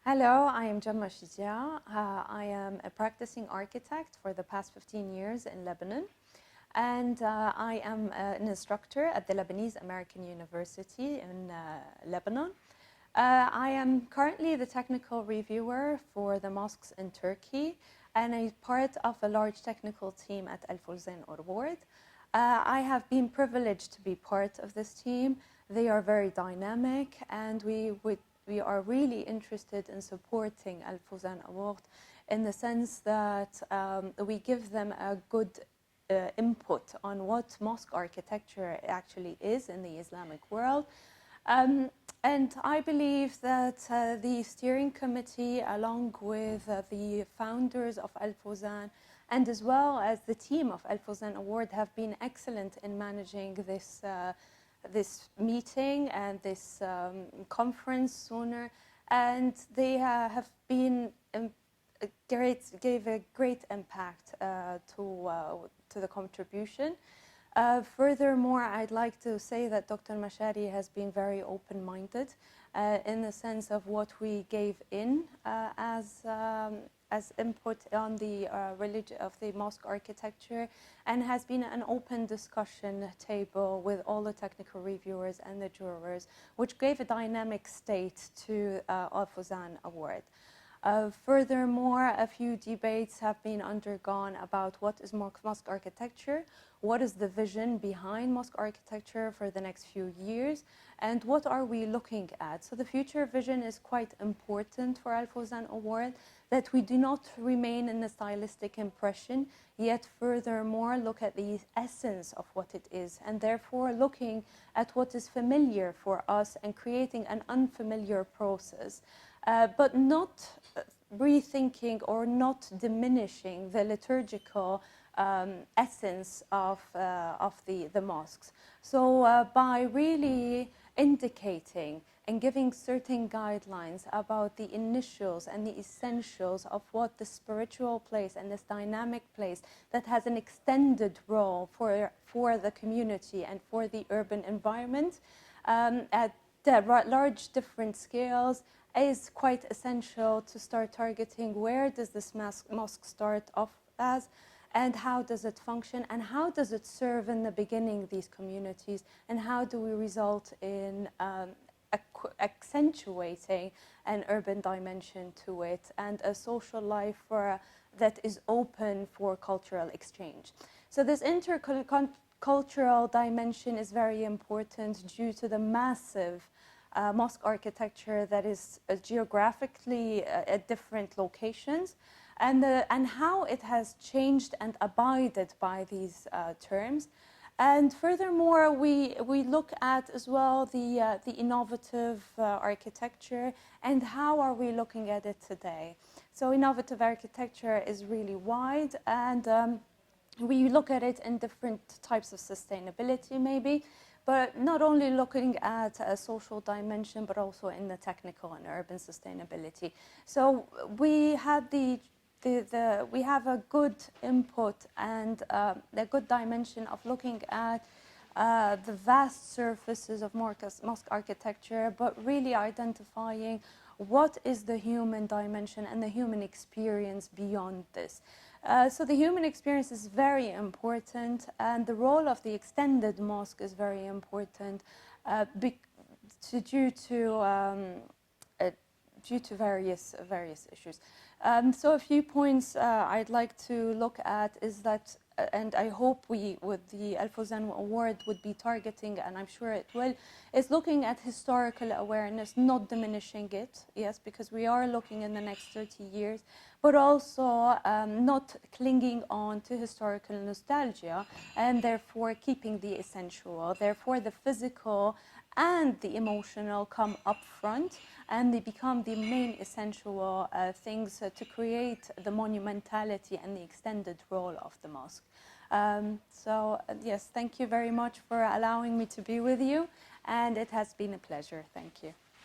Hello, I am Jemma El Chidiac. I am a practicing architect for the past 15 years in Lebanon. And I am an instructor at the Lebanese American University in Lebanon. I am currently the technical reviewer for the mosques in Turkey and a part of a large technical team at Fozan Award. I have been privileged to be part of this team. They are very dynamic, and we are really interested in supporting Fozan Award in the sense that we give them a good input on what mosque architecture actually is in the Islamic world. And I believe that the steering committee, along with the founders of Fozan, and as well as the team of Fozan Award, have been excellent in managing this meeting and this conference sooner. And they have been gave a great impact to the contribution. Furthermore, I'd like to say that Dr. Mashari has been very open-minded in the sense of what we gave in as input on the religion of the mosque architecture, and has been an open discussion table with all the technical reviewers and the jurors, which gave a dynamic state to Fozan Award. Furthermore, a few debates have been undergone about what is mosque architecture, what is the vision behind mosque architecture for the next few years, and what are we looking at. So the future vision is quite important for Fozan Award, that we do not remain in the stylistic impression, yet furthermore look at the essence of what it is, and therefore looking at what is familiar for us and creating an unfamiliar process. But not rethinking or not diminishing the liturgical essence of the mosques. So by really indicating and giving certain guidelines about the initials and the essentials of what the spiritual place and this dynamic place that has an extended role for the community and for the urban environment at the large different scales is quite essential to start targeting where does this mosque start off as, and how does it function, and how does it serve in the beginning these communities, and how do we result in accentuating an urban dimension to it and a social life that is open for cultural exchange. So this intercultural dimension is very important due to the massive mosque architecture that is geographically at different locations, and how it has changed and abided by these terms. And furthermore, we look at as well the innovative architecture and how are we looking at it today. So innovative architecture is really wide, and we look at it in different types of sustainability maybe, but not only looking at a social dimension, but also in the technical and urban sustainability. So we had we have a good input and a good dimension of looking at the vast surfaces of mosque architecture, but really identifying what is the human dimension and the human experience beyond this. So the human experience is very important, and the role of the extended mosque is very important due to various issues. So a few points I'd like to look at is that, and I hope we, with the Fozan Award, would be targeting, and I'm sure it will, is looking at historical awareness, not diminishing it, yes, because we are looking in the next 30 years, but also not clinging on to historical nostalgia, and therefore keeping the essential. Therefore, the physical and the emotional come up front, and they become the main essential things to create the monumentality and the extended role of the mosque. Yes, thank you very much for allowing me to be with you, and it has been a pleasure. Thank you.